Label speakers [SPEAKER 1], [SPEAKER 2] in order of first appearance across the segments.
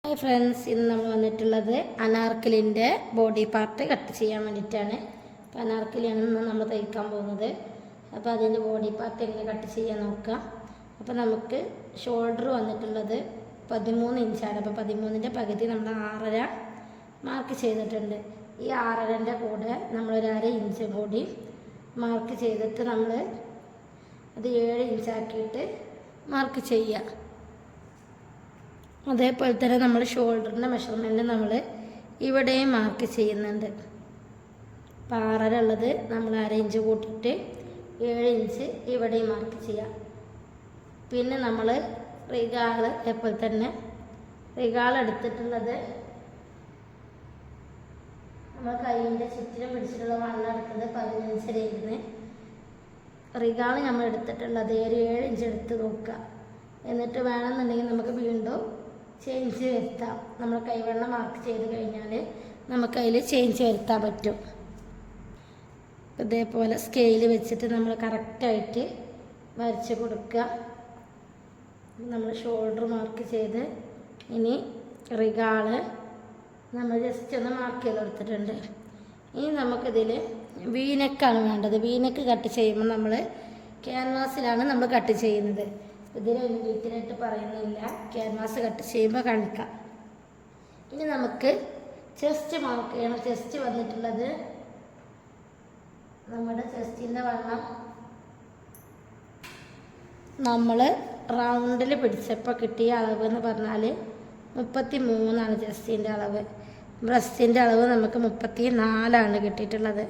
[SPEAKER 1] Hi friends, ഇന്ന് നമ്മൾ വന്നിട്ടുള്ളത് അനാർക്കലിൻ്റെ ബോഡി പാർട്ട് കട്ട് ചെയ്യാൻ വേണ്ടിയിട്ടാണ്. അപ്പോൾ അനാർക്കലിയാണ് ഇന്ന് നമ്മൾ തയ്ക്കാൻ പോകുന്നത്. അപ്പോൾ അതിൻ്റെ ബോഡി പാർട്ട് എങ്ങനെ കട്ട് ചെയ്യാൻ നോക്കാം. അപ്പോൾ നമുക്ക് ഷോൾഡർ വന്നിട്ടുള്ളത് 13 ഇഞ്ചാണ്. അപ്പോൾ 13ൻ്റെ പകുതി നമ്മൾ 6.5 മാർക്ക് ചെയ്തിട്ടുണ്ട്. ഈ 6.5ൻ്റെ കൂടെ നമ്മളൊരു 1/2 ഇഞ്ച് കൂടി മാർക്ക് ചെയ്തിട്ട് നമ്മൾ അത് 7 ഇഞ്ചാക്കിയിട്ട് മാർക്ക് ചെയ്യുക. അതേപോലെ തന്നെ നമ്മൾ ഷോൾഡറിൻ്റെ മെഷർമെൻറ്റ് നമ്മൾ ഇവിടെയും മാർക്ക് ചെയ്യുന്നുണ്ട്. അപ്പോൾ 6.5 ഉള്ളത് നമ്മൾ 1/2 ഇഞ്ച് കൂട്ടിയിട്ട് 7 ഇഞ്ച് ഇവിടെയും മാർക്ക് ചെയ്യാം. പിന്നെ നമ്മൾ റിഗാൾ അതേപോലെ തന്നെ റിഗാൾ എടുത്തിട്ടുള്ളത് നമ്മൾ കൈയിൻ്റെ ചുറ്റിനും പിടിച്ചിട്ടുള്ള വണ്ണം എടുത്തത് 15 റിഗാൾ നമ്മൾ എടുത്തിട്ടുള്ളത് ഒരു 7 ഇഞ്ച് എടുത്ത് നോക്കുക. എന്നിട്ട് വേണമെന്നുണ്ടെങ്കിൽ നമുക്ക് വീണ്ടും ചേഞ്ച് വരുത്താം. നമ്മൾ കൈവണ്ണം മാർക്ക് ചെയ്ത് കഴിഞ്ഞാൽ നമുക്ക് അതിൽ ചേഞ്ച് വരുത്താൻ പറ്റും. ഇതേപോലെ സ്കെയിൽ വെച്ചിട്ട് നമ്മൾ കറക്റ്റായിട്ട് വരച്ച് കൊടുക്കുക. നമ്മൾ ഷോൾഡർ മാർക്ക് ചെയ്ത് ഇനി റിഗാള് നമ്മൾ ജസ്റ്റ് ഒന്ന് മാർക്ക് ചെയ്ത് കൊടുത്തിട്ടുണ്ട്. ഇനി നമുക്കിതിൽ വീനെക്കാണ് വേണ്ടത്. വീനെക്ക് കട്ട് ചെയ്യുമ്പോൾ നമ്മൾ ക്യാൻവാസിലാണ് നമ്മൾ കട്ട് ചെയ്യുന്നത്. ഇതിലൊരു ഡീറ്റെയിലായിട്ട് പറയുന്നില്ല, ക്യാൻവാസ് കട്ട് ചെയ്യുമ്പോൾ കാണിക്കാം. ഇനി നമുക്ക് ചെസ്റ്റ് മാർക്ക് ചെയ്യണം. ചെസ്റ്റ് വന്നിട്ടുള്ളത് നമ്മുടെ ചെസ്റ്റിൻ്റെ വണ്ണം നമ്മൾ റൗണ്ടിൽ പിടിച്ചപ്പോൾ കിട്ടിയ അളവ് എന്ന് പറഞ്ഞാൽ 33 ചെസ്റ്റിൻ്റെ അളവ്. ബ്രസ്റ്റിൻ്റെ അളവ് നമുക്ക് 34 കിട്ടിയിട്ടുള്ളത്.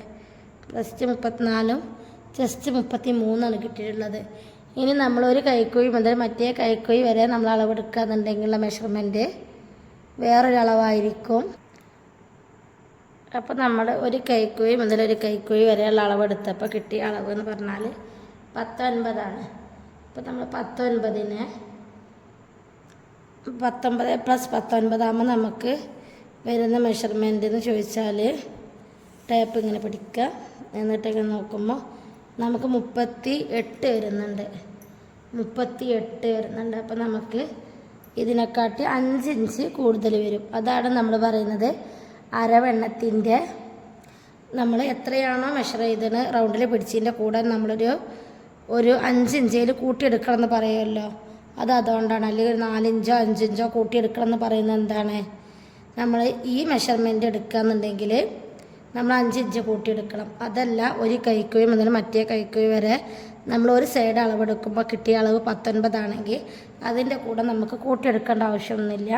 [SPEAKER 1] ബ്രസ്റ്റ് 34 ചെസ്റ്റ് 33 കിട്ടിയിട്ടുള്ളത്. ഇനി നമ്മളൊരു കൈക്കുഴി മുതൽ മറ്റേ കൈക്കുഴി വരെ നമ്മൾ അളവെടുക്കുകയെന്നുണ്ടെങ്കിലുള്ള മെഷർമെൻറ്റ് വേറൊരു അളവായിരിക്കും. അപ്പോൾ നമ്മൾ ഒരു കൈക്കുഴി മുതൽ ഒരു കൈക്കുഴി വരെയുള്ള അളവെടുത്തപ്പോൾ കിട്ടിയ അളവ് എന്ന് പറഞ്ഞാൽ 19. അപ്പോൾ നമ്മൾ 19 + 19 ആകുമ്പോൾ നമുക്ക് വരുന്ന മെഷർമെൻറ്റ് എന്ന് ചോദിച്ചാൽ ടേപ്പ് ഇങ്ങനെ പിടിക്കുക. എന്നിട്ടിങ്ങനെ നോക്കുമ്പോൾ നമുക്ക് 38 വരുന്നുണ്ട്. 38 വരുന്നുണ്ട്. അപ്പോൾ നമുക്ക് ഇതിനെക്കാട്ടി 5 ഇഞ്ച് കൂടുതൽ വരും. അതാണ് നമ്മൾ പറയുന്നത് അരവെണ്ണത്തിൻ്റെ നമ്മൾ എത്രയാണോ മെഷർ ചെയ്തത് റൗണ്ടിൽ പിടിച്ചതിൻ്റെ കൂടെ നമ്മളൊരു 5 ഇഞ്ചിൽ കൂട്ടിയെടുക്കണം എന്ന് പറയുമല്ലോ. അതുകൊണ്ടാണ്. അല്ലെങ്കിൽ ഒരു 4 ഇഞ്ചോ 5 ഇഞ്ചോ കൂട്ടിയെടുക്കണം എന്ന് പറയുന്നത് എന്താണ്, നമ്മൾ ഈ മെഷർമെൻറ്റ് എടുക്കുകയെന്നുണ്ടെങ്കിൽ നമ്മൾ 5 ഇഞ്ച് കൂട്ടിയെടുക്കണം. അതല്ല ഒരു കൈക്കുഴി മുതൽ മറ്റേ കൈക്കുഴി വരെ നമ്മൾ ഒരു സൈഡ് അളവെടുക്കുമ്പോൾ കിട്ടിയ അളവ് 19 ആണെങ്കിൽ അതിൻ്റെ കൂടെ നമുക്ക് കൂട്ടിയെടുക്കേണ്ട ആവശ്യമൊന്നുമില്ല.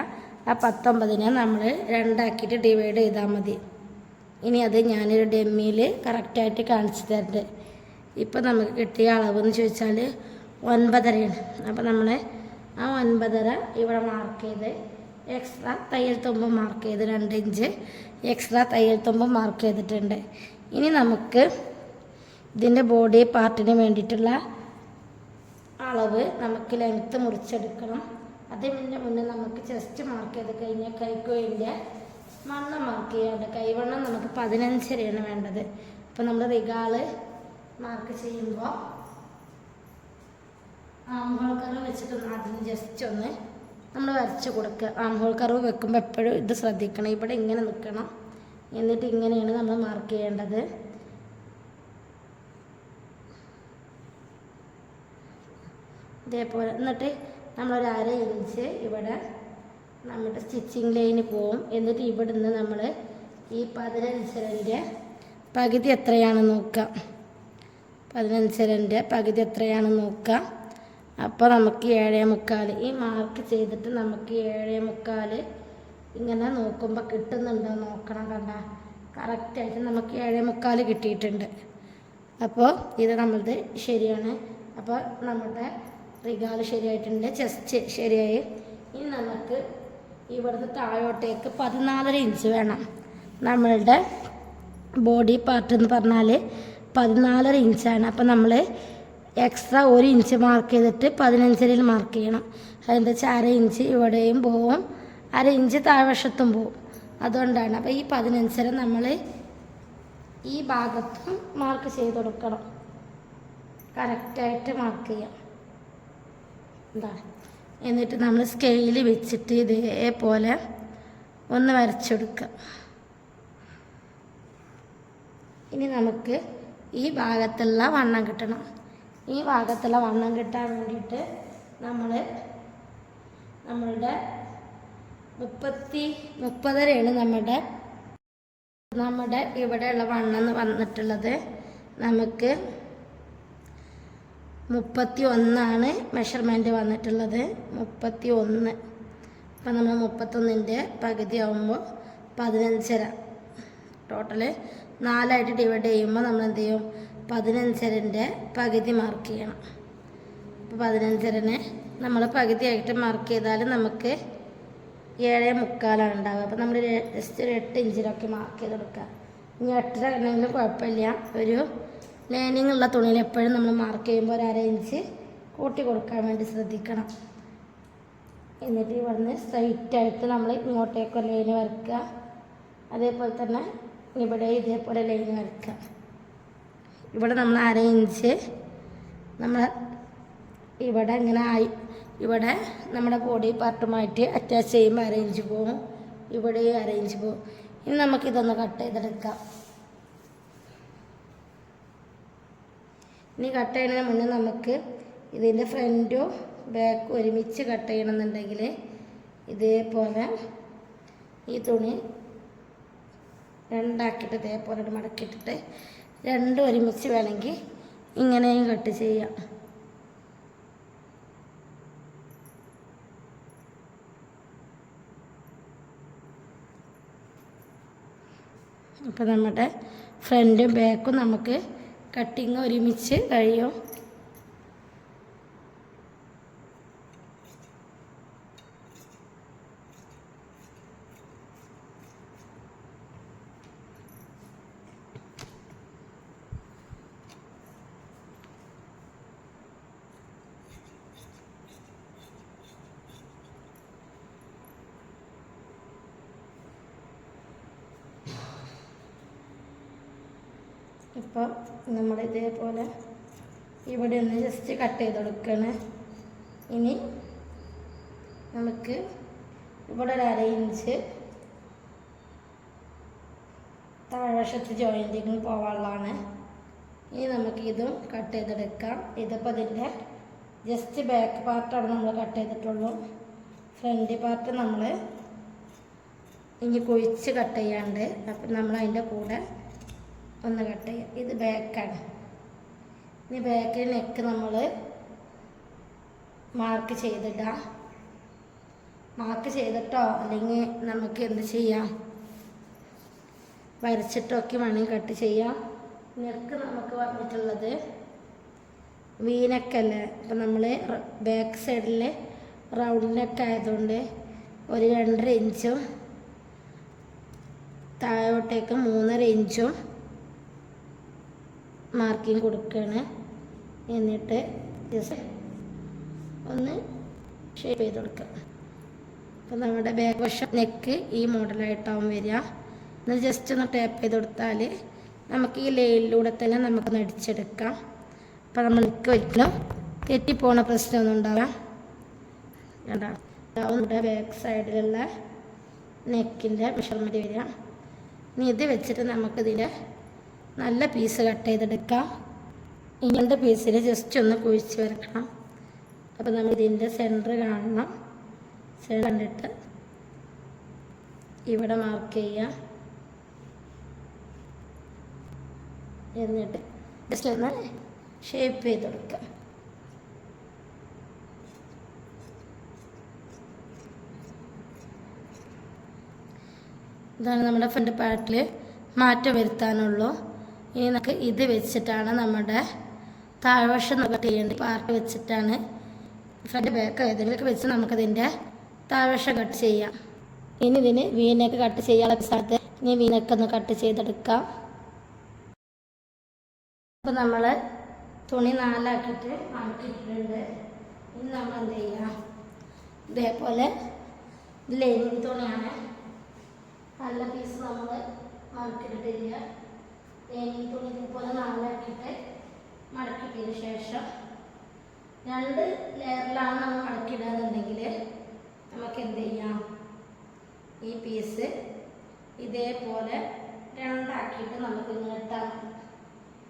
[SPEAKER 1] ആ 19നെ നമ്മൾ 2 ആക്കിയിട്ട് ഡിവൈഡ് ചെയ്താൽ മതി. ഇനി അത് ഞാനൊരു ഡെമ്മിയിൽ കറക്റ്റായിട്ട് കാണിച്ചു തരുന്നുണ്ട്. ഇപ്പോൾ നമുക്ക് കിട്ടിയ അളവെന്ന് ചോദിച്ചാൽ 9.5. അപ്പോൾ നമ്മൾ ആ 9.5 ഇവിടെ മാർക്ക് ചെയ്ത് എക്സ്ട്രാ തയ്യൽ തുമ്പ് മാർക്ക് ചെയ്ത് 2 ഇഞ്ച് എക്സ്ട്രാ തയ്യൽ തുമ്പ് മാർക്ക് ചെയ്തിട്ടുണ്ട്. ഇനി നമുക്ക് ഇതിൻ്റെ ബോഡി പാർട്ടിന് വേണ്ടിയിട്ടുള്ള അളവ് നമുക്ക് ലെങ്ത്ത് മുറിച്ചെടുക്കണം. അതിൻ്റെ മുന്നേ നമുക്ക് ചെസ്റ്റ് മാർക്ക് ചെയ്ത് കഴിഞ്ഞാൽ കൈക്കുഴിൻ്റെ വണ്ണം മാർക്ക് ചെയ്യാണ്ട്. കൈവണ്ണം നമുക്ക് 15 വേണ്ടത്. അപ്പോൾ നമ്മൾ റിഗാള് മാർക്ക് ചെയ്യുമ്പോൾ ആംഹോൾ കർവ് വെച്ചിട്ട് അതിന് ജസ്റ്റ് ഒന്ന് നമ്മൾ വരച്ച് കൊടുക്കുക. ആംഹോൾ കർവ് വെക്കുമ്പോൾ എപ്പോഴും ഇത് ശ്രദ്ധിക്കണം. ഇവിടെ ഇങ്ങനെ നിൽക്കണം. എന്നിട്ട് ഇങ്ങനെയാണ് നമ്മൾ മാർക്ക് ചെയ്യേണ്ടത്. ഇതേപോലെ എന്നിട്ട് നമ്മളൊരു 1/2 ഇഞ്ച് ഇവിടെ നമ്മുടെ സ്റ്റിച്ചിങ് ലൈന് പോവും. എന്നിട്ട് ഇവിടെ നിന്ന് നമ്മൾ ഈ 15ൻ്റെ പകുതി എത്രയാണെന്ന് നോക്കാം. 15ൻ്റെ പകുതി എത്രയാണെന്ന് നോക്കാം. അപ്പോൾ നമുക്ക് 7.25 ഈ മാർക്ക് ചെയ്തിട്ട് നമുക്ക് 7.25 ഇങ്ങനെ നോക്കുമ്പോൾ കിട്ടുന്നുണ്ടോ നോക്കണം. കണ്ട കറക്റ്റായിട്ട് നമുക്ക് 7.25 കിട്ടിയിട്ടുണ്ട്. അപ്പോൾ ഇത് നമ്മളത് ശരിയാണ്. അപ്പോൾ നമ്മുടെ റിഗാൾ ശരിയായിട്ടുണ്ട്, ചെസ്റ്റ് ശരിയായി. ഇനി നമുക്ക് ഇവിടുന്ന് താഴോട്ടേക്ക് 14.5 ഇഞ്ച് വേണം. നമ്മളുടെ ബോഡി പാർട്ട് എന്ന് പറഞ്ഞാൽ 14.5 ഇഞ്ചാണ്. അപ്പോൾ നമ്മൾ എക്സ്ട്രാ 1 ഇഞ്ച് മാർക്ക് ചെയ്തിട്ട് 15 മാർക്ക് ചെയ്യണം. അതെന്താ വെച്ചാൽ 1/2 ഇഞ്ച് ഇവിടെയും പോവും, 1/2 ഇഞ്ച് താഴ്വശത്തും പോവും. അതുകൊണ്ടാണ്. അപ്പോൾ ഈ 15 നമ്മൾ ഈ ഭാഗത്തും മാർക്ക് ചെയ്ത് കൊടുക്കണം. കറക്റ്റായിട്ട് മാർക്ക് ചെയ്യാം. എന്താണ് എന്നിട്ട് നമ്മൾ സ്കെയിൽ വെച്ചിട്ട് ഇതേപോലെ ഒന്ന് വരച്ചെടുക്കുക. ഇനി നമുക്ക് ഈ ഭാഗത്തുള്ള വണ്ണം കിട്ടണം. ഈ ഭാഗത്തുള്ള വണ്ണം കിട്ടാൻ വേണ്ടിയിട്ട് നമ്മളുടെ 30 നമ്മുടെ ഇവിടെയുള്ള വണ്ണം വന്നിട്ടുള്ളത്. നമുക്ക് 31 മെഷർമെൻറ്റ് വന്നിട്ടുള്ളത്. 31. അപ്പം നമ്മൾ 31ൻ്റെ പകുതി ആകുമ്പോൾ 15.5. ടോട്ടല് 4 ഡിവൈഡ് ചെയ്യുമ്പോൾ നമ്മൾ എന്ത് ചെയ്യും? 15.5ൻ്റെ പകുതി മാർക്ക് ചെയ്യണം. അപ്പോൾ 15.5നെ നമ്മൾ പകുതിയായിട്ട് മാർക്ക് ചെയ്താൽ നമുക്ക് 7.75 ഉണ്ടാവുക. അപ്പോൾ നമ്മൾ ജസ്റ്റ് ഒരു 8 ഇഞ്ചിലൊക്കെ മാർക്ക് ചെയ്ത് കൊടുക്കുക. ഇനി 8.5 ആണെങ്കിലും കുഴപ്പമില്ല. ഒരു ലൈനിങ് ഉള്ള തുണിയിൽ എപ്പോഴും നമ്മൾ മാർക്ക് ചെയ്യുമ്പോൾ ഒരു 1/2 ഇഞ്ച് കൂട്ടി കൊടുക്കാൻ വേണ്ടി ശ്രദ്ധിക്കണം. എന്നിട്ട് ഇവിടുന്ന് സ്ട്രൈറ്റായിട്ട് നമ്മൾ ഇങ്ങോട്ടേക്ക് ലൈന് വരയ്ക്കുക. അതേപോലെ തന്നെ ഇവിടെ ഇതേപോലെ ലൈന് വരയ്ക്കുക. ഇവിടെ നമ്മൾ 1/2 ഇഞ്ച് നമ്മൾ ഇവിടെ ഇങ്ങനെ ഇവിടെ നമ്മുടെ ബോഡി പാർട്ടുമായിട്ട് അറ്റാച്ച് ചെയ്യുമ്പോൾ 1/2 ഇഞ്ച് പോകും. ഇവിടെ 1/2 ഇഞ്ച് പോകും. ഇനി നമുക്കിതൊന്ന് കട്ട് ചെയ്തെടുക്കാം. ഇനി കട്ട് ചെയ്യുന്നതിന് മുന്നേ നമുക്ക് ഇതിൻ്റെ ഫ്രണ്ടും ബാക്കും ഒരുമിച്ച് കട്ട് ചെയ്യണമെന്നുണ്ടെങ്കിൽ ഇതേപോലെ ഈ തുണി രണ്ടാക്കിയിട്ട് ഇതേപോലെ മടക്കിയിട്ടിട്ട് രണ്ടും ഒരുമിച്ച് വേണമെങ്കിൽ ഇങ്ങനെയും കട്ട് ചെയ്യാം. അപ്പോൾ നമ്മുടെ ഫ്രണ്ടും ബാക്കും നമുക്ക് കട്ടിങ് ഒരുമിച്ച് കഴിയും. ഇപ്പോൾ നമ്മൾ ഇതേപോലെ ഇവിടെ ഒന്ന് ജസ്റ്റ് കട്ട് ചെയ്ത് കൊടുക്കണം. ഇനി നമുക്ക് ഇവിടെ ഒരു 1/2 ഇഞ്ച് താഴ്വശത്ത് ജോയിൻറ്റിങ് പോകാനുള്ളതാണ്. ഇനി നമുക്ക് ഇതും കട്ട് ചെയ്തെടുക്കാം. ഇതിപ്പോൾ ഇതിൻ്റെ ജസ്റ്റ് ബാക്ക് പാർട്ടാണ് നമ്മൾ കട്ട് ചെയ്തിട്ടുള്ളൂ. ഫ്രണ്ട് പാർട്ട് നമ്മൾ ഇനി കുഴിച്ച് കട്ട് ചെയ്യാണ്ട്. അപ്പം നമ്മൾ അതിൻ്റെ കൂടെ ഒന്ന് കട്ട് ചെയ്യാം. ഇത് ബാക്കാണ്. ഇനി ബാക്കിൽ നെക്ക് നമ്മൾ മാർക്ക് ചെയ്തിടാം. മാർക്ക് ചെയ്തിട്ടോ അല്ലെങ്കിൽ നമുക്ക് എന്ത് ചെയ്യാം, വരച്ചിട്ടൊക്കെ വേണമെങ്കിൽ കട്ട് ചെയ്യാം. നെക്ക് നമുക്ക് വന്നിട്ടുള്ളത് വീനക്കല്ലേ. അപ്പം നമ്മൾ ബാക്ക് സൈഡിൽ റൗണ്ട് നെക്ക് ആയതുകൊണ്ട് ഒരു 2.5 ഇഞ്ചും താഴോട്ടേക്ക് 3.5 ഇഞ്ചും മാർക്കിങ് കൊടുക്കുകയാണ്. എന്നിട്ട് ജസ്റ്റ് ഒന്ന് ഷേപ്പ് ചെയ്ത് കൊടുക്കുക. അപ്പം നമ്മുടെ ബാക്ക് വശം നെക്ക് ഈ മോഡലായിട്ടാവും വരിക. എന്നാൽ ജസ്റ്റ് ഒന്ന് ടാപ്പ് ചെയ്ത് കൊടുത്താൽ നമുക്ക് ഈ ലൈനിലൂടെ തന്നെ നമുക്കൊന്ന് അടിച്ചെടുക്കാം. അപ്പം നമ്മൾ നെക്ക് ഒരിക്കലും തെറ്റിപ്പോണ പ്രശ്നമൊന്നും ഉണ്ടാവാം. നമ്മുടെ ബാക്ക് സൈഡിലുള്ള നെക്കിൻ്റെ മെഷർമെൻറ്റ് വരിക. ഇനി ഇത് വെച്ചിട്ട് നമുക്കിതിൻ്റെ നല്ല പീസ് കട്ട് ചെയ്തെടുക്കാം. ഇങ്ങനത്തെ പീസിൽ ജസ്റ്റ് ഒന്ന് കുഴിച്ച് വരക്കണം. അപ്പോൾ നമ്മൾ ഇതിൻ്റെ സെൻറ്റർ കാണണം. സെൻറ്റർ കണ്ടിട്ട് ഇവിടെ മാർക്ക് ചെയ്യുക. എന്നിട്ട് ജസ്റ്റ് ഒന്ന് ഷേപ്പ് ചെയ്ത് കൊടുക്കുക. ഇതാണ് നമ്മുടെ ഫ്രണ്ട് പാർട്ടിൽ മാറ്റം വരുത്താനുള്ളൂ. ഇനി നമുക്ക് ഇത് വെച്ചിട്ടാണ് നമ്മുടെ താഴ്വശം കട്ട് ചെയ്യേണ്ടത്. പാർട്ട് വെച്ചിട്ടാണ് ഫ്രണ്ട് ബാക്ക് ഏതെങ്കിലുമൊക്കെ വെച്ച് നമുക്കതിൻ്റെ താഴ്വശം കട്ട് ചെയ്യാം. ഇനി ഇതിന് വീനക്ക് കട്ട് ചെയ്യാനുള്ള സ്ഥലത്ത് ഇനി വീനക്കൊന്ന് കട്ട് ചെയ്തെടുക്കാം. അപ്പോൾ നമ്മൾ തുണി 4 ആക്കിയിട്ട് മടക്കിയിട്ടുണ്ട്. ഇനി നമ്മൾ എന്ത് ചെയ്യാം, ഇതേപോലെ ലൈനിങ് തുണിയാണ്. നല്ല പീസ് നമ്മൾ മടക്കിയിട്ടില്ല. ലൈനിങ് തുണി ഇതുപോലെ 4 ആക്കിയിട്ട് മടക്കിയതിന് ശേഷം 2 ലെയറിലാണ് നമ്മൾ മടക്കിയിടുകയെന്നുണ്ടെങ്കിൽ നമുക്ക് എന്ത് ചെയ്യാം, ഈ പീസ് ഇതേപോലെ 2 ആക്കിയിട്ട് നമുക്ക് ഇങ്ങനെ ഇട്ടാൽ മതി.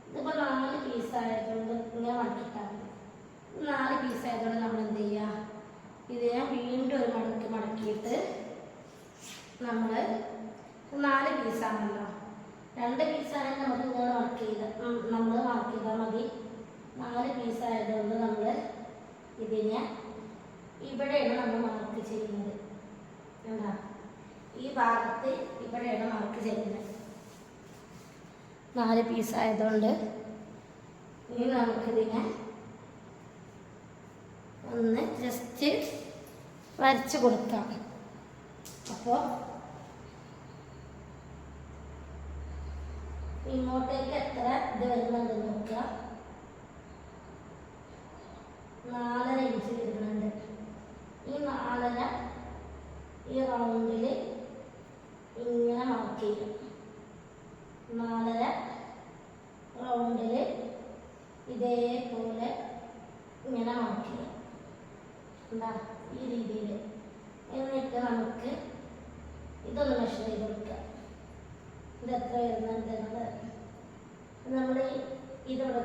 [SPEAKER 1] ഇതിപ്പോൾ 4 പീസായതുകൊണ്ട് ഇങ്ങനെ മടക്കിയിട്ടാൽ മതി. 4 പീസായതുകൊണ്ട് നമ്മൾ എന്ത് ചെയ്യുക, ഇതിനെ വീണ്ടും ഒരു മടക്കിയിട്ട് നമ്മൾ 4 പീസാണല്ലോ, 2 പീസാണെങ്കിൽ നമുക്ക് ഇങ്ങനെ മാർക്ക് ചെയ്താൽ മതി. 4 പീസായതുകൊണ്ട് നമ്മൾ ഇതിനെ ഇവിടെയാണ് നമ്മൾ മാർക്ക് ചെയ്യുന്നത്. എന്താ, ഈ ഭാഗത്ത് ഇവിടെയാണ് മാർക്ക് ചെയ്യുന്നത്. 4 പീസായതുകൊണ്ട് ഇനി നമുക്കിതിനെ ഒന്ന് ജസ്റ്റ് വരച്ച് കൊടുക്കാം. അപ്പോൾ ഇങ്ങോട്ടേക്ക് എത്ര ഇത് വരുന്നുണ്ട് നോക്കുക. 4.5 ഇഞ്ച് വരുന്നുണ്ട്. ഈ 4.5 ഈ റൗണ്ടിൽ ഇങ്ങനെ മാർക്ക് ചെയ്യും. 4.5 റൗണ്ടിൽ ഇതേപോലെ ഇങ്ങനെ മാർക്ക് ചെയ്യാം. എന്താ, ഈ രീതിയിൽ. എന്നിട്ട് നമുക്ക് ഇതൊന്ന് മെഷർ ചെയ്ത് കൊടുക്കാം. ഇത് എത്ര വരുന്നുണ്ട് എന്നത് നമ്മൾ ഇതിവിടെ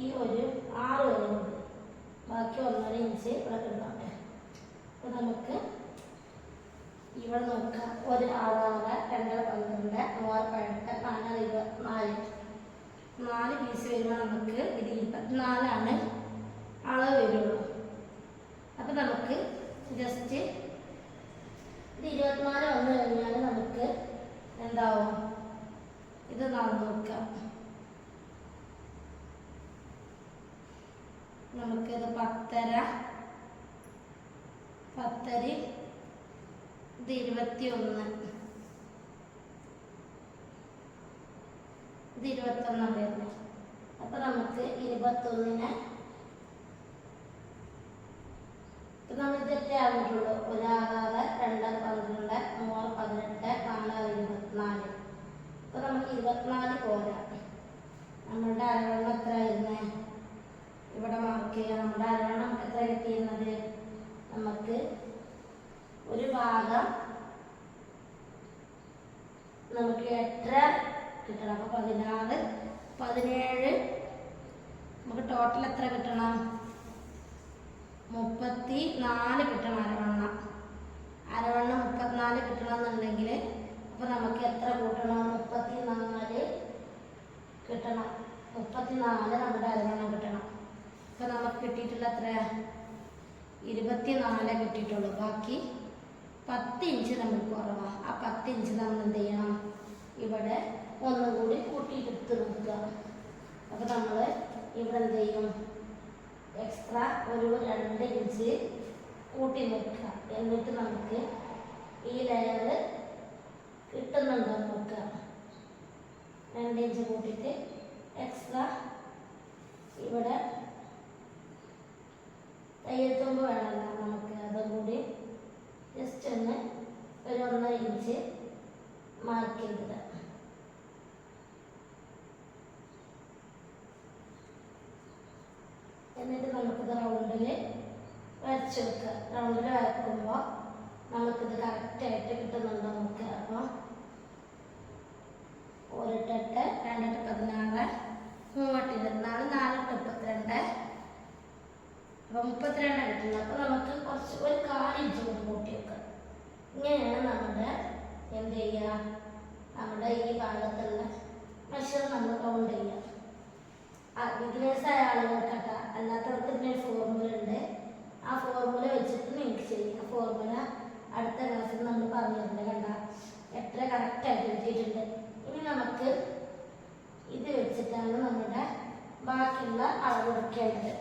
[SPEAKER 1] ഈ ഒരു 6 വരുന്നുണ്ട്, ബാക്കി 1.5 ഇഞ്ച് ഇവിടെ കിടന്നോട്ടെ. അപ്പോൾ നമുക്ക് ഇവിടെ നോക്കാം. 1 6 2 12 3 18 4 4 പീസ് വരുമ്പോൾ നമുക്ക് ഇത് 24 അളവ് വരുള്ളൂ. അപ്പോൾ നമുക്ക് ജസ്റ്റ് ഇത് 24 വന്നു കഴിഞ്ഞാൽ നമുക്ക് എന്താവും, ഇത് നോക്കാം. നമുക്കിത് 10.5 ഇത് 21 ഇത് 21 വരുന്നത്. അപ്പോൾ നമുക്ക് 21-നെ നമ്മൾ ഇതൊക്കെ ആയിട്ടുള്ളൂ. 1 6 2 12 3 18 4 24. അപ്പോൾ നമുക്ക് 24 പോരാ. നമ്മളുടെ അരവണ്ണം എത്ര ആയിരുന്നേ, ഇവിടെ മാർക്ക് ചെയ്യാം. നമ്മുടെ അരവണ്ണം എത്ര കിട്ടിയിരുന്നത്, നമുക്ക് ഒരു ഭാഗം നമുക്ക് 8 കിട്ടണം. അപ്പോൾ 16 17 നമുക്ക് ടോട്ടൽ എത്ര കിട്ടണം, 34 കിട്ടണം. അരവണ്ണം 34 കിട്ടണം എന്നുണ്ടെങ്കിൽ അപ്പോൾ നമുക്ക് എത്ര കൂട്ടണം, 34 കിട്ടണം. 34 നമ്മുടെ അരവണ്ണം കിട്ടണം. അപ്പോൾ നമുക്ക് കിട്ടിയിട്ടുള്ള എത്ര, 24 കിട്ടിയിട്ടുള്ളൂ. ബാക്കി 10 ഇഞ്ച് നമ്മൾ കുറവാണ്. ആ 10 ഇഞ്ച് നമ്മൾ എന്ത് ചെയ്യണം, ഇവിടെ ഒന്നുകൂടി കൂട്ടിയിട്ട് നോക്കുക. അപ്പോൾ നമ്മൾ ഇവിടെ എന്ത് ചെയ്യും, എക്സ്ട്രാ ഒരു 2 ഇഞ്ച് കൂട്ടി നോക്കുക. എന്നിട്ട് നമുക്ക് ഈ ലെയർ കിട്ടുന്നുണ്ടോ നോക്കുക. 2 ഇഞ്ച് കൂട്ടിയിട്ട് എക്സ്ട്രാ ഇവിടെ തയ്യൽത്തുമ്പ് വേണമല്ലോ, നമുക്ക് അതും കൂടി ജസ്റ്റ് ഒന്ന് ഒരു 1.5 ഇഞ്ച് മാർക്ക് ചെയ്തിടാം. എന്നിട്ട് നമുക്കിത് റൗണ്ടിൽ വരച്ച് വെക്കുക. റൗണ്ടിൽ വരക്കുമ്പോൾ നമുക്കിത് കറക്റ്റായിട്ട് കിട്ടുന്നുണ്ടോ നോക്കുക. അപ്പോൾ 1 8 2 16 3 24 4 32. അപ്പോൾ 32 കിട്ടുന്നത്. അപ്പോൾ നമുക്ക് കുറച്ച് ഒരു 1/4 ഇഞ്ച് കൂടി കൂട്ടി വെക്കുക. ഇങ്ങനെയാണ് നമ്മുടെ എന്ത് ചെയ്യുക, നമ്മുടെ ഈ ഭാഗത്തുള്ള മെഷർ നമ്മൾ കൗണ്ട് ചെയ്യുക. ബിഗിനേഴ്സായ ആളുകൾക്കട്ട, അല്ലാത്തവർക്ക് ഇതിനൊരു ഫോർമുല ഉണ്ട്. ആ ഫോർമുല വെച്ചിട്ട് നിങ്ങൾക്ക് ചെയ്യാം. ആ ഫോർമുല അടുത്ത ക്ലാസ്സിൽ നമ്മൾ പറഞ്ഞിട്ടുണ്ട്. കണ്ട എത്ര കറക്റ്റായിട്ട് കിട്ടിയിട്ടുണ്ട്. ഇനി നമുക്ക് ഇത് വെച്ചിട്ടാണ് നമ്മുടെ ബാക്കിയുള്ള അളവ് എടുക്കേണ്ടത്.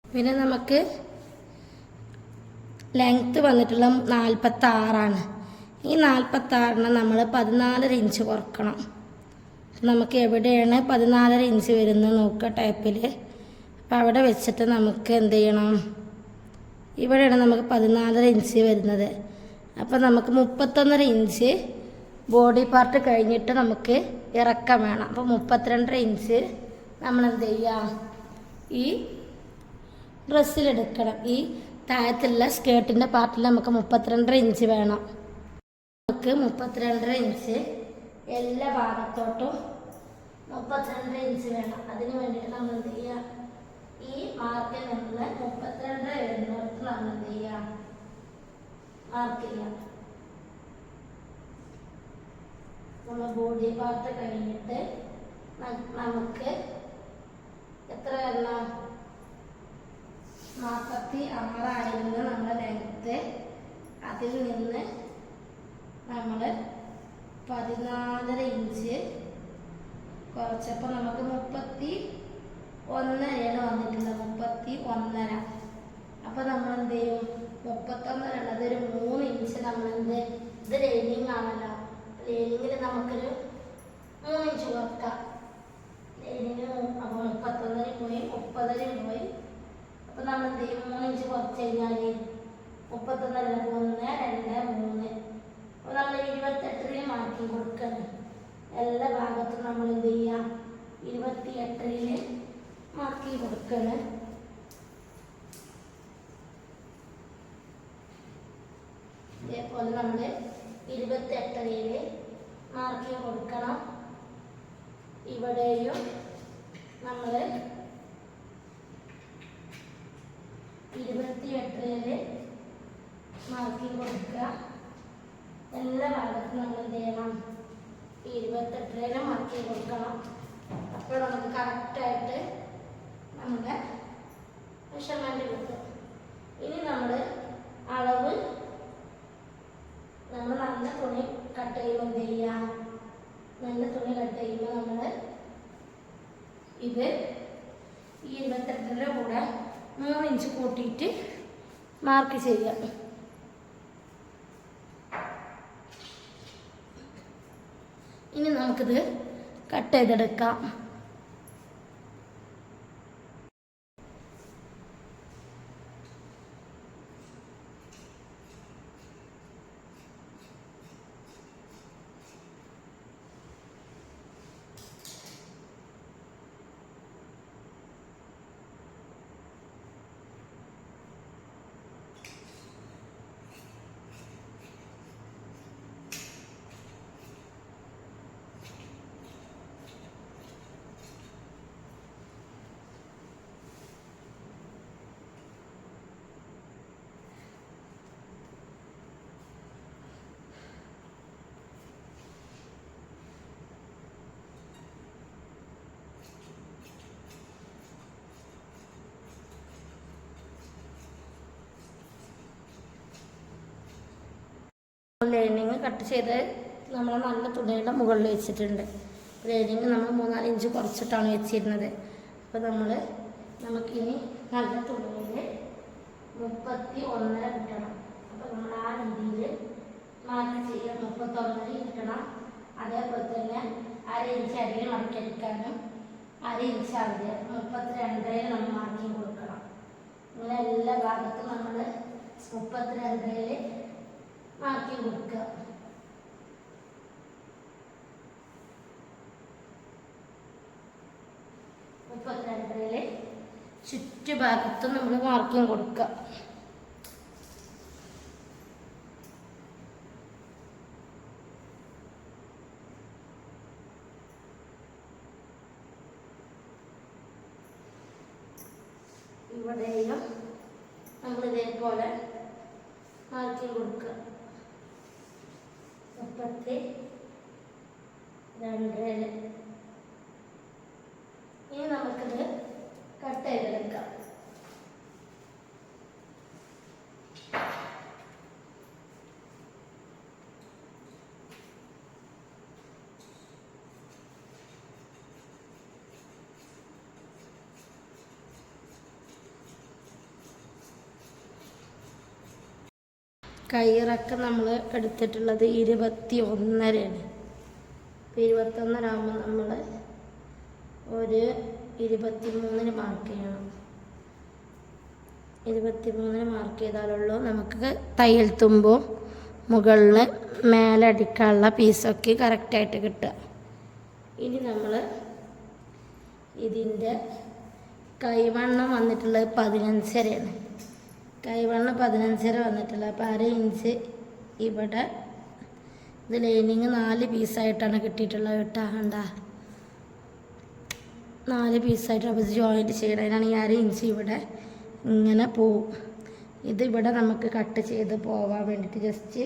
[SPEAKER 1] പിന്നെ നമുക്ക് ലെങ്ത്ത് വന്നിട്ടുള്ള 46. ഈ 46 നമ്മൾ 14 ഇഞ്ച് കുറക്കണം. നമുക്ക് എവിടെയാണ് 14 ഇഞ്ച് വരുന്നത് നോക്കുക ടേപ്പിൽ. അപ്പോൾ അവിടെ വെച്ചിട്ട് നമുക്ക് എന്ത് ചെയ്യണം, ഇവിടെയാണ് നമുക്ക് 14 ഇഞ്ച് വരുന്നത്. അപ്പോൾ നമുക്ക് 31 ഇഞ്ച് ബോഡി പാർട്ട് കഴിഞ്ഞിട്ട് നമുക്ക് ഇറക്കം വേണം. അപ്പോൾ 32 ഇഞ്ച് നമ്മളെന്ത് ചെയ്യുക, ഈ ഡ്രസ്സിലെടുക്കണം. ഈ താഴത്തുള്ള സ്കേർട്ടിൻ്റെ പാർട്ടിൽ നമുക്ക് 32 ഇഞ്ച് വേണം. നമുക്ക് 32 ഇഞ്ച് എല്ലാ ഭാഗത്തോട്ടും 32 ഇഞ്ച് വേണം. അതിന് വേണ്ടിയിട്ട് നമ്മൾ എന്ത് ചെയ്യുക, ഈ മാർക്കിൽ നിന്ന് 32 വരുന്നിടത്ത് നമ്മൾ എന്ത് ചെയ്യുക, മാർക്ക് ചെയ്യാം. നമ്മൾ ബോഡി പാർട്ട് കഴിഞ്ഞിട്ട് നമുക്ക് എത്ര വരണം, 46 നമ്മുടെ ലെങ്ത്ത്. അതിൽ നിന്ന് നമ്മൾ 14 ഇഞ്ച് കുറച്ചപ്പോൾ നമുക്ക് 31 വന്നിട്ടുള്ളത്, 31. അപ്പോൾ നമ്മൾ എന്ത് ചെയ്യും, 31 അതൊരു 3 ഇഞ്ച് നമ്മളെന്ത്, ഇത് ലൈനിങ് ആണല്ലോ, ലൈനിങ്ങിൽ നമുക്കൊരു 3 ഇഞ്ച് കുറക്കാം. ലൈനിങ് അപ്പോൾ 31 പോയി 30 പോയി. അപ്പോൾ നമ്മൾ എന്ത് ചെയ്യും, 3 ഇഞ്ച് കുറച്ച് കഴിഞ്ഞാൽ 31 1 2 3. അപ്പോൾ നമ്മൾ 28 മാർക്കിങ് കൊടുക്കണം. എല്ലാ ഭാഗത്തും നമ്മൾ എന്ത് ചെയ്യാം, 28 മാർക്കിങ് കൊടുക്കണം. ഇതേപോലെ നമ്മൾ 28 മാർക്കിങ് കൊടുക്കണം. ഇവിടെയും നമ്മൾ 28 മാർക്കിങ് കൊടുക്കുക. എല്ലാ ഭാഗത്തും നമ്മൾ എന്ത് ചെയ്യണം, 28 മാർക്കിങ് കൊടുക്കണം. അപ്പോൾ നമുക്ക് കറക്റ്റായിട്ട് നമ്മുടെ മെഷർമെൻറ്റ് കിട്ടും. ഇനി നമ്മൾ അളവ് നമ്മൾ നല്ല തുണി കട്ട് ചെയ്യുമ്പോൾ എന്ത് ചെയ്യുക, നല്ല തുണി കട്ട് ചെയ്യുമ്പോൾ നമ്മൾ ഇത് 28 കൂടെ 3 ഇഞ്ച് കൂട്ടിയിട്ട് മാർക്ക് ചെയ്യുക. ഇനി നമുക്കിത് കട്ട് ചെയ്തെടുക്കാം. ലൈനിങ് കട്ട് ചെയ്ത് നമ്മൾ നല്ല തുണിയുടെ മുകളിൽ വെച്ചിട്ടുണ്ട്. ലൈനിങ് നമ്മൾ 3-4 ഇഞ്ച് കുറച്ചിട്ടാണ് വെച്ചിരുന്നത്. അപ്പോൾ നമുക്കിനി നല്ല തുണിയിൽ 31 കിട്ടണം. അപ്പോൾ നമ്മൾ ആ രീതിയിൽ മാർക്ക് ചെയ്യാൻ 31 കിട്ടണം. അതേപോലെ തന്നെ 1/2 ഇഞ്ച് അടിയിൽ മടക്കിയെടുക്കാനും 1/2 ഇഞ്ച് ആദ്യം 32 നമ്മൾ മാർക്കിങ് കൊടുക്കണം. ഇങ്ങനെ എല്ലാ ഭാഗത്തും നമ്മൾ 32 മാർക്കിങ് കൊടുക്കുക. 32 ചുറ്റുഭാഗത്തും നമ്മൾ മാർക്കിങ് കൊടുക്കുക. ഇവിടെയും നമ്മൾ ഇതേപോലെ മാർക്കിങ് കൊടുക്കുക. 32. ഇനി നമുക്കിത് കട്ട് ചെയ്തെടുക്കാം. കയ്യിറക്കം നമ്മൾ എടുത്തിട്ടുള്ളത് 21 21 ആകുമ്പോൾ നമ്മൾ ഒരു 23 മാർക്ക് ചെയ്യണം. 23 മാർക്ക് ചെയ്താലുള്ളൂ നമുക്ക് തയ്യൽ തുമ്പും മുകളിൽ മേലടിക്കാനുള്ള പീസൊക്കെ കറക്റ്റായിട്ട് കിട്ടുക. ഇനി നമ്മൾ ഇതിൻ്റെ കൈവണ്ണം വന്നിട്ടുള്ളത് 15.5 കൈവണ്ണം 15.5 വന്നിട്ടുള്ളത്. അപ്പോൾ 1/2 ഇഞ്ച് ഇവിടെ ഇത് ലൈനിങ് 4 പീസായിട്ടാണ് കിട്ടിയിട്ടുള്ളത് കേട്ടോ. കണ്ട 4 പീസായിട്ട് അപ്പോൾ ജോയിൻറ്റ് ചെയ്യണതിനാണ് ഈ 1/2 ഇഞ്ച് ഇവിടെ ഇങ്ങനെ പോവും. ഇതിവിടെ നമുക്ക് കട്ട് ചെയ്ത് പോവാൻ വേണ്ടിയിട്ട് ജസ്റ്റ്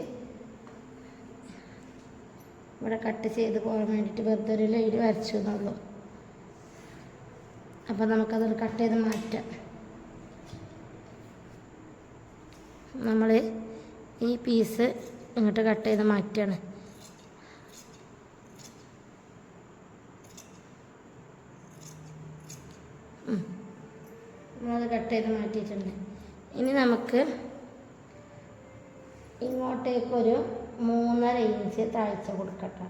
[SPEAKER 1] ഇവിടെ കട്ട് ചെയ്ത് പോകാൻ വേണ്ടിയിട്ട് വെറുതെ ഒരു ലൈൻ വരച്ചു എന്നുള്ളൂ. അപ്പോൾ നമുക്കത് കട്ട് ചെയ്ത് മാറ്റാം. നമ്മൾ ഈ പീസ് ഇങ്ങോട്ട് കട്ട് ചെയ്ത് മാറ്റുകയാണ്. നമ്മളത് കട്ട് ചെയ്ത് മാറ്റിയിട്ടുണ്ട്. ഇനി നമുക്ക് ഇങ്ങോട്ടേക്കൊരു 3.5 ഇഞ്ച് താഴ്ച കൊടുക്കട്ടെ.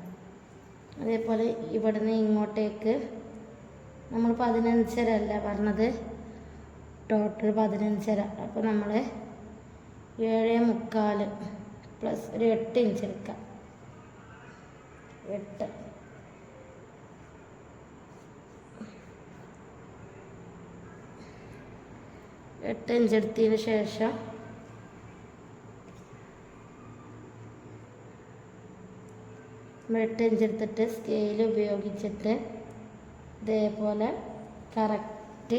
[SPEAKER 1] അതേപോലെ ഇവിടുന്ന് ഇങ്ങോട്ടേക്ക് നമ്മൾ 15.5 അല്ല പറഞ്ഞത്, ടോട്ടൽ 15.5. അപ്പോൾ നമ്മൾ 7.25 പ്ലസ് ഒരു 8 ഇഞ്ച് എടുക്കാം. 8 ഇഞ്ച് എടുത്തതിന് ശേഷം നമ്മൾ 8 ഇഞ്ച് എടുത്തിട്ട് സ്കെയിൽ ഉപയോഗിച്ചിട്ട് ഇതേപോലെ കറക്റ്റ്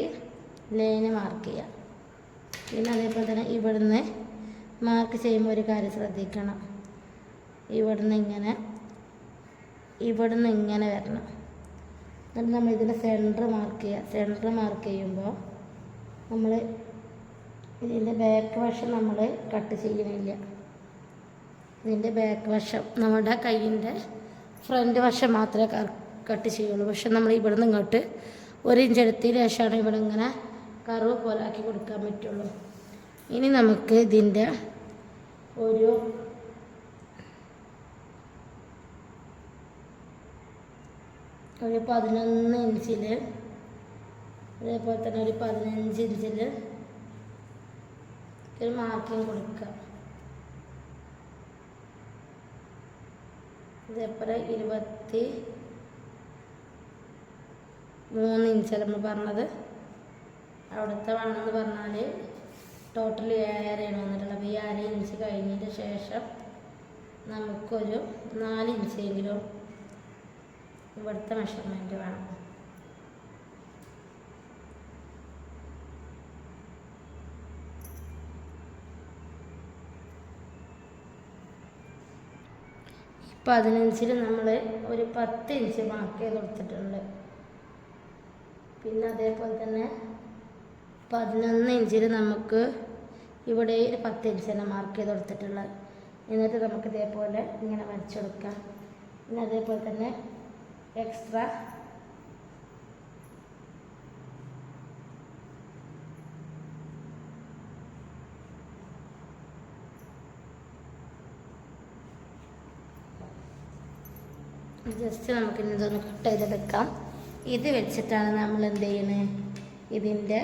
[SPEAKER 1] ലൈന് മാർക്ക് ചെയ്യാം. പിന്നെ അതേപോലെ തന്നെ ഇവിടുന്ന് മാർക്ക് ചെയ്യുമ്പോൾ ഒരു കാര്യം ശ്രദ്ധിക്കണം. ഇവിടുന്ന് ഇങ്ങനെ വരണം. എന്നിട്ട് നമ്മൾ ഇതിൻ്റെ സെൻറ്റർ മാർക്ക് ചെയ്യുക. സെൻറ്റർ മാർക്ക് ചെയ്യുമ്പോൾ നമ്മൾ ഇതിൻ്റെ ബാക്ക് വശം നമ്മൾ കട്ട് ചെയ്യണില്ല. ഇതിൻ്റെ ബാക്ക് വശം നമ്മുടെ കയ്യിൻ്റെ ഫ്രണ്ട് വശം മാത്രമേ കട്ട് ചെയ്യുള്ളൂ. പക്ഷെ നമ്മൾ ഇവിടുന്ന് ഇങ്ങോട്ട് 1 ഇഞ്ച് എടുത്തതിന് ശേഷമാണ് ഇവിടെ ഇങ്ങനെ കർവ് പോലെ ആക്കി കൊടുക്കാൻ പറ്റുള്ളൂ. ഇനി നമുക്ക് ഇതിൻ്റെ ഒരു 11 ഇഞ്ചിൽ അതേപോലെ തന്നെ ഒരു 15 ഇഞ്ചിൽ ഒരു മാർക്കിങ് കൊടുക്കുക. ഇതേപോലെ 23 ഇഞ്ച് നമ്മൾ പറഞ്ഞത്. അവിടുത്തെ വണ്ണം എന്ന് പറഞ്ഞാൽ ടോട്ടൽ 7.5 വന്നിട്ടുള്ളത്. അപ്പോൾ ഈ 1/2 ഇഞ്ച് കഴിഞ്ഞതിന് ശേഷം നമുക്കൊരു 4 ഇഞ്ചെങ്കിലും ഇവിടുത്തെ മെഷർമെൻറ്റ് വേണം. ഈ 15-ൽ നമ്മൾ ഒരു 10 ഇഞ്ച് മാർക്ക് ചെയ്ത് കൊടുത്തിട്ടുണ്ട്. പിന്നെ അതേപോലെ തന്നെ 11 ഇഞ്ചിൽ നമുക്ക് ഇവിടെ ഒരു 10 ഇഞ്ച് തന്നെ മാർക്ക് ചെയ്ത് കൊടുത്തിട്ടുള്ളത്. എന്നിട്ട് നമുക്ക് ഇതേപോലെ ഇങ്ങനെ വരച്ചെടുക്കാം. പിന്നെ അതേപോലെ തന്നെ എക്സ്ട്രാ ജസ്റ്റ് നമുക്ക് ഇതൊന്ന് കട്ട് ചെയ്തെടുക്കാം. ഇത് വെച്ചിട്ടാണ് നമ്മൾ എന്ത് ചെയ്യുന്നത്, ഇതിൻ്റെ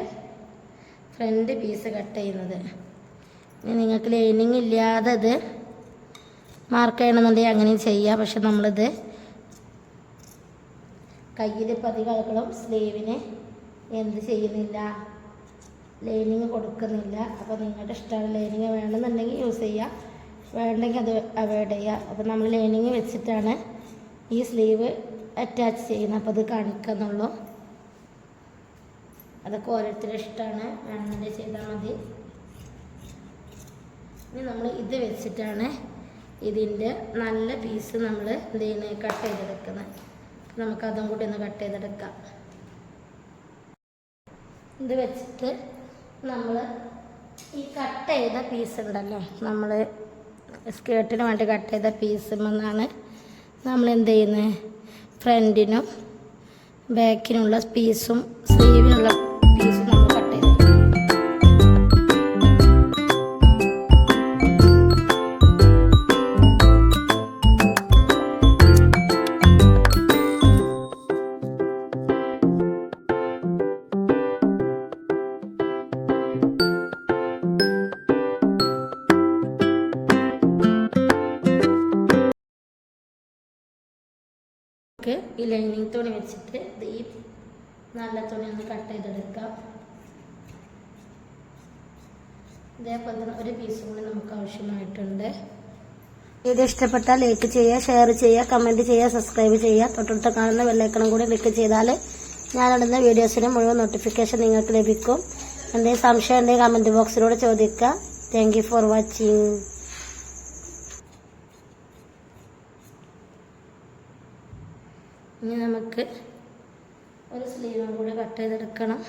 [SPEAKER 1] ഫ്രണ്ട് പീസ് കട്ട് ചെയ്യുന്നത്. ഇനി നിങ്ങൾക്ക് ലൈനിങ് ഇല്ലാതെ ഇത് മാർക്ക് ചെയ്യണമെന്നുണ്ടെങ്കിൽ അങ്ങനെയും ചെയ്യാം. പക്ഷെ നമ്മളിത് കയ്യിൽ പതികളും സ്ലീവിന് എന്ത് ചെയ്യുന്നില്ല, ലൈനിങ് കൊടുക്കുന്നില്ല. അപ്പോൾ നിങ്ങളുടെ ഇഷ്ടമാണ്. ലൈനിങ് വേണമെന്നുണ്ടെങ്കിൽ യൂസ് ചെയ്യുക, വേണ്ടെങ്കിൽ അത് അവോയ്ഡ് ചെയ്യുക. അപ്പോൾ നമ്മൾ ലൈനിങ് വെച്ചിട്ടാണ് ഈ സ്ലീവ് അറ്റാച്ച് ചെയ്യുന്നത്. അപ്പോൾ അത് കാണിക്കുന്നുള്ളൂ. അതൊക്കെ ഓരോരുത്തരുടെ ഇഷ്ടമാണ്, വേണമെന്നുണ്ടെങ്കിൽ ചെയ്താൽ മതി. ഇനി നമ്മൾ ഇത് വെച്ചിട്ടാണ് ഇതിൻ്റെ നല്ല പീസ് നമ്മൾ എന്ത് ചെയ്യുന്നത്, കട്ട് ചെയ്തെടുക്കുന്നത്. നമുക്കതും കൂടി ഒന്ന് കട്ട് ചെയ്തെടുക്കാം. ഇത് വെച്ചിട്ട് നമ്മൾ ഈ കട്ട് ചെയ്ത പീസ് ഉണ്ടല്ലോ, നമ്മൾ സ്കേർട്ടിന് വേണ്ടി കട്ട് ചെയ്ത പീസുമെന്നാണ് നമ്മൾ എന്ത് ചെയ്യുന്നത്, ഫ്രണ്ടിനും ബാക്കിനുള്ള പീസും സ്ലീവിനുള്ള പീസും നമ്മൾ കട്ട് ചെയ്ത് ഈ ലൈനിങ് തുണി വെച്ചിട്ട് ഈ നല്ല തുണി ഒന്ന് കട്ട് ചെയ്തെടുക്കാം. ഇതേപോലെ തന്നെ ഒരു പീസും കൂടി നമുക്ക് ആവശ്യമായിട്ടുണ്ട്. വീഡിയോ ഇഷ്ടപ്പെട്ടാൽ ലൈക്ക് ചെയ്യുക, ഷെയർ ചെയ്യുക, കമൻറ്റ് ചെയ്യുക, സബ്സ്ക്രൈബ് ചെയ്യുക. തൊട്ടടുത്ത് കാണുന്ന ബെല്ലൈക്കണും കൂടി ക്ലിക്ക് ചെയ്താൽ ഞാനിടുന്ന വീഡിയോസിന് മുഴുവൻ നോട്ടിഫിക്കേഷൻ നിങ്ങൾക്ക് ലഭിക്കും. എന്തെങ്കിലും സംശയം ഉണ്ടെങ്കിൽ കമൻറ്റ് ബോക്സിലൂടെ ചോദിക്കുക. Thank you for watching. ഇനി നമുക്ക് ഒരു സ്ലീവും കൂടി കട്ട് ചെയ്തെടുക്കണം.